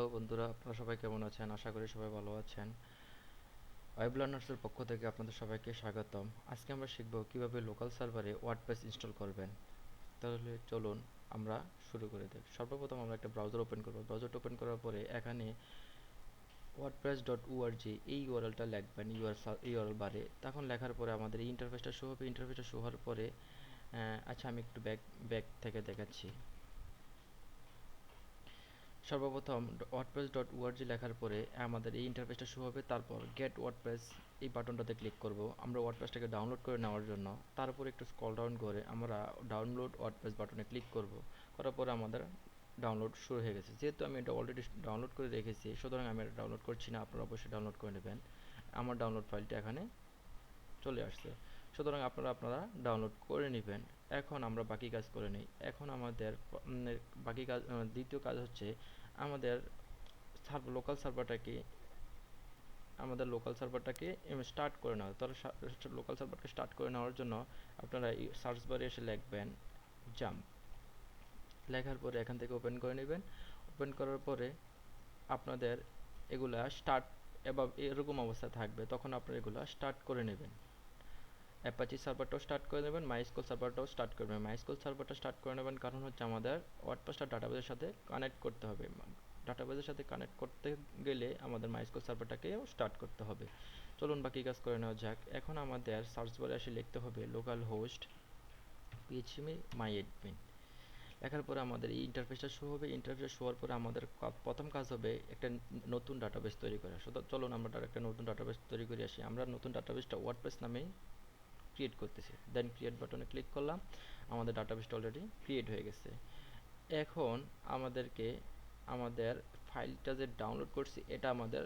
Hello বন্ধুরা, আপনারা সবাই কেমন আছেন? আশা করি সবাই ভালো আছেন। ওয়েব লার্নার্সের পক্ষ থেকে আপনাদের সবাইকে স্বাগতম। আজকে আমরা শিখব কিভাবে লোকাল সার্ভারে ওয়ার্ডপ্রেস ইনস্টল করবেন। তাহলে চলুন আমরা শুরু করে দিই। সর্বপ্রথম আমরা একটা ব্রাউজার ওপেন করব। ব্রাউজারটা ওপেন করার পরে এখানে wordpress.org এই ইউআরএলটা লিখবেন ইউআরএল বারে। তখন লেখার পরে আমাদের এই ইন্টারফেসটা শো হবে। ইন্টারফেসটা শো হওয়ার পরে আচ্ছা আমি একটু ব্যাক থেকে দেখাচ্ছি। সর্বপ্রথম wordpress.org লেখার পরে আমাদের এই ইন্টারফেসটা শুরু হবে। তারপর গেট ওয়ার্ডপ্রেস এই বাটনটাতে ক্লিক করব আমরা ওয়ার্ডপ্রেসটাকে ডাউনলোড করে নেওয়ার জন্য। তারপর একটু স্ক্রল ডাউন করে আমরা ডাউনলোড ওয়ার্ডপ্রেস বাটনে ক্লিক করব। করার পরে আমাদের ডাউনলোড শুরু হয়ে গেছে। যেহেতু আমি এটা অলরেডি ডাউনলোড করে রেখেছি, সুতরাং আমি এটা ডাউনলোড করছি না। আপনারা অবশ্যই ডাউনলোড করে নেবেন। আমার ডাউনলোড ফাইলটা এখানে চলে আসছে, সুতরাং আপনারা ডাউনলোড করে নেবেন। এখন আমরা বাকি কাজ করে নিই। এখন আমাদের বাকি কাজ, দ্বিতীয় কাজ হচ্ছে আমাদের লোকাল সার্ভারটাকে স্টার্ট করে নেওয়া। তাহলে লোকাল সার্ভারকে স্টার্ট করে নেওয়ার জন্য আপনারা এই সার্চ বারে এসে লিখবেন জাম্প। লেখার পরে এখান থেকে ওপেন করে নেবেন। ওপেন করার পরে আপনাদের এগুলা স্টার্ট এবং এরকম অবস্থা থাকবে, তখন আপনারা এগুলা স্টার্ট করে নেবেন। অ্যাপাচি সার্ভারটাও স্টার্ট করে নেবেন, মাইস্কুল সার্ভারটাও স্টার্ট করবেন। মাইস্কুল সার্ভারটা স্টার্ট করে নেবেন কারণ হচ্ছে আমাদের ওয়ার্ডপ্রেসটা ডাটাবেসের সাথে কানেক্ট করতে হবে। ডাটাবেসের সাথে কানেক্ট করতে গেলে আমাদের মাইস্কুল সার্ভারটাকেও স্টার্ট করতে হবে। চলুন বাকি কাজ করে নেওয়া যাক। এখন আমাদের সার্চ বারে এসে লিখতে হবে লোকাল হোস্ট পিএইচপি মাই অ্যাডমিন। লেখার পরে আমাদের এই ইন্টারফেসটা শো হবে। ইন্টারফেস শো হওয়ার পরে আমাদের প্রথম কাজ হবে একটা নতুন ডাটাবেস তৈরি করা। চলুন আমরা একটা নতুন ডাটাবেস তৈরি করে আসি। আমরা নতুন ডাটাবেসটা ওয়ার্ডপ্রেস নামে ক্রিয়েট করতেছি। দেন ক্রিয়েট বাটনে ক্লিক করলাম। আমাদের ডাটাবেসটা অলরেডি ক্রিয়েট হয়ে গেছে। এখন আমাদেরকে আমাদের ফাইলটা যে ডাউনলোড করছি এটা আমাদের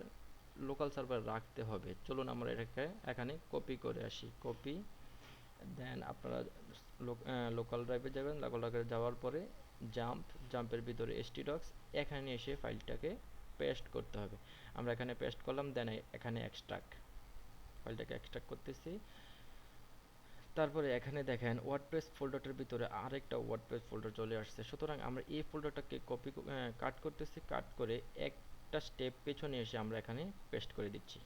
লোকাল সার্ভার রাখতে হবে। চলুন আমরা এটাকে এখানে কপি করে আসি। কপি, দেন আপনারা লোকাল ড্রাইভে যাবেন। লোকাল ড্রাইভে যাওয়ার পরে জাম্পের ভিতরে htdocs, এখানে এসে ফাইলটাকে পেস্ট করতে হবে। আমরা এখানে পেস্ট করলাম। দেন এখানে এক্সট্রাক্ট, ফাইলটাকে এক্সট্রাক্ট করতেছি। তারপরে এখানে দেখেন ওয়ার্ডপ্রেস ফোল্ডারটার ভিতরে আরেকটা ওয়ার্ডপ্রেস ফোল্ডার চলে আসছে। সুতরাং আমরা এই ফোল্ডারটাকে কাট করতেছি। কাট করে একটা স্টেপ পেছনে এসে আমরা এখানে পেস্ট করে দিচ্ছি।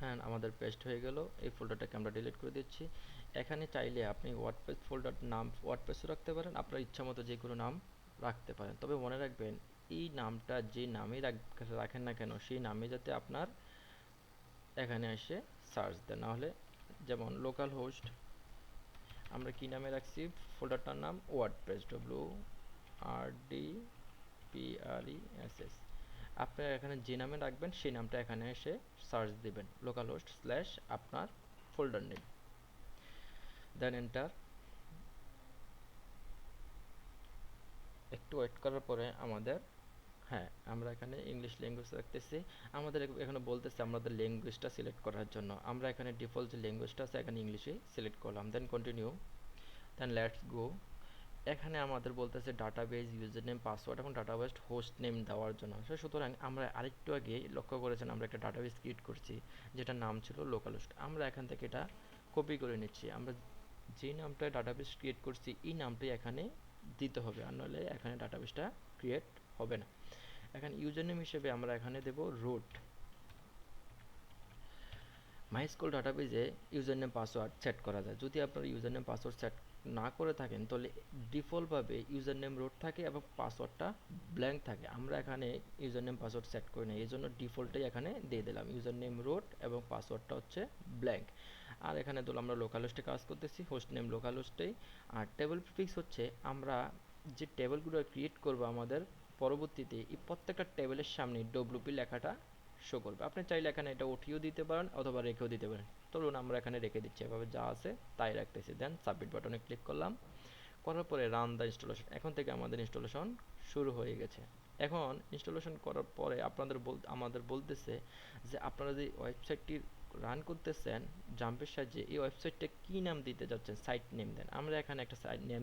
হ্যাঁ, আমাদের পেস্ট হয়ে গেল। এই ফোল্ডারটাকে আমরা ডিলিট করে দিচ্ছি। এখানে চাইলে আপনি ওয়ার্ডপ্রেস ফোল্ডার নাম ওয়ার্ডপ্রেসও রাখতে পারেন, আপনার ইচ্ছা মতো যে কোনো নাম রাখতে পারেন। তবে মনে রাখবেন এই নামটা যে নামেই রাখেন না কেন সেই নামে যাতে আপনার এখানে এসে সার্চ দেন। নাহলে যেমন লোকাল হোস্ট আমরা কি নামে রাখছি, ফোল্ডারটার নাম ওয়ার্ডপ্রেস, WRDPRESS। আপনারা এখানে যে নামে রাখবেন সেই নামটা এখানে এসে সার্চ দিবেন, লোকাল হোস্ট স্ল্যাশ আপনার ফোল্ডার নেম, দেন এন্টার। একটু ওয়েট করার পরে আমাদের, হ্যাঁ আমরা এখানে ইংলিশ ল্যাঙ্গুয়েজ রাখতেছি। আমাদের এখানে বলতেছে আমাদের ল্যাঙ্গুয়েজটা সিলেক্ট করার জন্য। আমরা এখানে ডিফল্ট যে ল্যাঙ্গুয়েজটা আছে এখানে ইংলিশে সিলেক্ট করলাম। Then continue, then let's go. এখানে আমাদের বলতেছে ডাটাবেস ইউজার নেম পাসওয়ার্ড এবং ডাটাবেস হোস্ট নেম দেওয়ার জন্য। সুতরাং আমরা আরেকটু আগে লক্ষ্য করেছেন আমরা একটা ডাটাবেস ক্রিয়েট করছি যেটার নাম ছিল লোকাল হোস্ট। আমরা এখান থেকে এটা কপি করে নিচ্ছি। আমরা যে নামটা ডাটাবেস ক্রিয়েট করছি এই নামটাই এখানে দিতে হবে, আর নাহলে এখানে ডাটাবেসটা ক্রিয়েট হবে না। এখানে ইউজার নেম হিসেবে আমরা এখানে দেব রুট। মাইস্কুল ডাটাবেসে ইউজার নেম পাসওয়ার্ড সেট করা যায়। যদি আপনার ইউজার নেম পাসওয়ার্ড সেট না করে থাকেন তাহলে ডিফল্টভাবে ইউজার নেম রুট থাকে এবং পাসওয়ার্ডটা ব্ল্যাঙ্ক থাকে। আমরা এখানে ইউজার নেম পাসওয়ার্ড সেট করি না, এই জন্য ডিফল্টটাই এখানে দিয়ে দিলাম ইউজার নেম রুট এবং পাসওয়ার্ডটা হচ্ছে ব্ল্যাঙ্ক। আর এখানে ধরুন আমরা লোকাল হোস্টে কাজ করতেছি, হোস্ট নেম লোকাল হোস্টেই। আর টেবিল প্রিফিক্স হচ্ছে আমরা যে টেবিলগুলো ক্রিয়েট করব আমাদের পরবর্তীতে এই প্রত্যেকটা টেবিলের সামনে ডব্লিউপি লেখাটা শো করবে। আপনি চাইলে এখানে এটা উঠিয়েও দিতে পারেন অথবা রেখেও দিতে পারেন। চলুন আমরা এখানে রেখে দিচ্ছি, এভাবে যা আছে তাই রাখতেছি। দেন সাবমিট বাটনে ক্লিক করলাম। করার পরে রান দ্য ইনস্টলেশন। এখন থেকে আমাদের ইনস্টলেশন শুরু হয়ে গেছে। এখন ইনস্টলেশন করার পরে আমাদের বলতেছে যে আপনারা যে ওয়েবসাইটটি রান করতেছেন জাম্পের সাহায্যে এই ওয়েবসাইটটা কী নাম দিতে যাচ্ছেন, সাইট নেম দেন। আমরা এখানে একটা সাইট নেম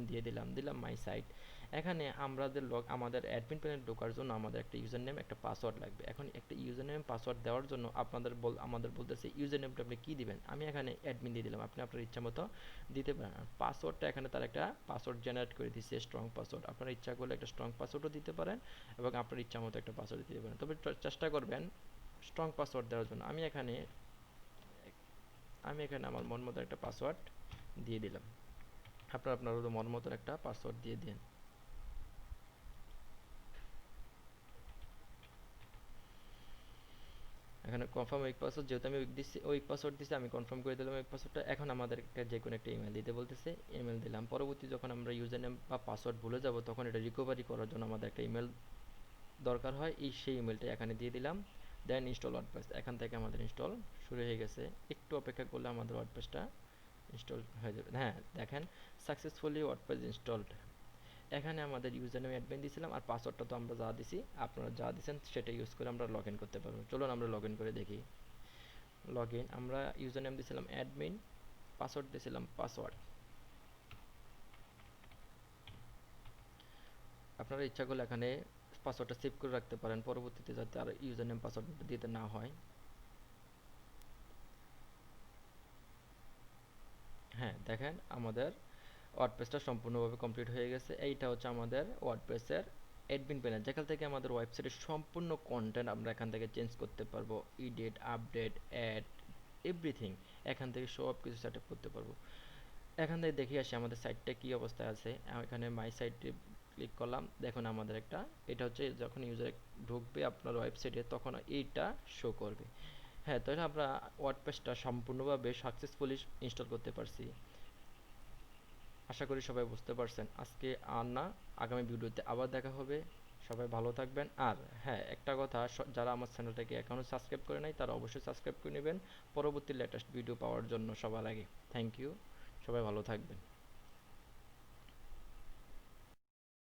দিলাম মাই সাইট। এখানে আমাদের অ্যাডমিন প্যানেলে ঢোকার জন্য আমাদের একটা ইউজার নেম একটা পাসওয়ার্ড লাগবে। এখন একটা ইউজার নেম পাসওয়ার্ড দেওয়ার জন্য আমাদের বলতেছে ইউজার নেমটা আপনি কী দিবেন। আমি এখানে অ্যাডমিন দিয়ে দিলাম, আপনি আপনার ইচ্ছা মতো দিতে পারেন। আর পাসওয়ার্ডটা এখানে তার একটা পাসওয়ার্ড জেনারেট করে দিচ্ছে, স্ট্রং পাসওয়ার্ড। আপনার ইচ্ছা করলে একটা স্ট্রং পাসওয়ার্ডও দিতে পারেন এবং আপনার ইচ্ছা মতো একটা পাসওয়ার্ড দিতে পারেন, তবে চেষ্টা করবেন স্ট্রং পাসওয়ার্ড দেওয়ার জন্য। আমি এখানে আমার মন মতো একটা পাসওয়ার্ড দিয়ে দিলাম। আপনারও মন মতো একটা পাসওয়ার্ড দিয়ে দিন। এখানে কনফার্ম উইক পাসওয়ার্ড, যেহেতু আমি উইক পাসওয়ার্ড দিচ্ছি আমি কনফার্ম করে দিলাম উইক পাসওয়ার্ডটা। এখন আমাদেরকে যে কোনো একটা ইমেল দিতে বলতেছে, ইমেল দিলাম। পরবর্তী যখন আমরা ইউজার নেম বা পাসওয়ার্ড ভুলে যাব তখন এটা রিকভারি করার জন্য আমাদের একটা ইমেল দরকার হয়, সেই ইমেলটা এখানে দিয়ে দিলাম। দেন ইনস্টল ওয়ার্ডপ্রেস, এখান থেকে আমাদের ইনস্টল শুরু হয়ে গেছে। একটু অপেক্ষা করলে আমাদের ওয়ার্ডপ্রেসটা ইনস্টল হয়ে যাবে। হ্যাঁ দেখেন, সাকসেসফুলি ওয়ার্ডপ্রেস ইনস্টলড। এখানে আমাদের ইউজার নেম অ্যাডমিন দিয়েছিলাম, আর পাসওয়ার্ডটা তো আমরা যা দিছি, আপনারা যা দিয়েছেন সেটা ইউজ করে আমরা লগ ইন করতে পারবো। চলুন আমরা লগ ইন করে দেখি। লগ ইন, আমরা ইউজার নেম দিয়েছিলাম অ্যাডমিন, পাসওয়ার্ড দিয়েছিলাম পাসওয়ার্ড। আপনারা ইচ্ছা করলে এখানে পাসওয়ার্ডটা সেভ করে রাখতে পারেন, পরবর্তীতে যাতে আর ইউজার নেম পাসওয়ার্ড দিতে না হয়। হ্যাঁ দেখেন, আমাদের ওয়ার্ডপ্রেসটা সম্পূর্ণভাবে কমপ্লিট হয়ে গেছে। এইটা হচ্ছে আমাদের ওয়ার্ডপ্রেসের অ্যাডমিন প্যানেল, যেখান থেকে আমাদের ওয়েবসাইটের সম্পূর্ণ কন্টেন্ট আমরা এখান থেকে চেঞ্জ করতে পারবো, এডিট, আপডেট, অ্যাড, এভরিথিং এখান থেকে সব কিছু সেট আপ করতে পারবো। এখান থেকে দেখে আসি আমাদের সাইটটা কী অবস্থায় আছে। এখানে মাই সাইটে ক্লিক করলাম, দেখুন আমাদের এটা হচ্ছে যখন ইউজার ঢুকবে আপনার ওয়েবসাইটে তখন এইটা শো করবে। হ্যাঁ, তাহলে আমরা ওয়ার্ডপ্রেসটা সম্পূর্ণভাবে সাকসেসফুলি ইনস্টল করতে পারছি। আশা করি সবাই বুঝতে পারছেন। আজকে আর না, আগামী ভিডিওতে আবার দেখা হবে। সবাই ভালো থাকবেন। আর হ্যাঁ, একটা কথা, যারা আমার চ্যানেলটাকে এখনও সাবস্ক্রাইব করে নাই তারা অবশ্যই সাবস্ক্রাইব করে নেবেন পরবর্তী লেটেস্ট ভিডিও পাওয়ার জন্য সবার আগে। থ্যাংক ইউ, সবাই ভালো থাকবেন।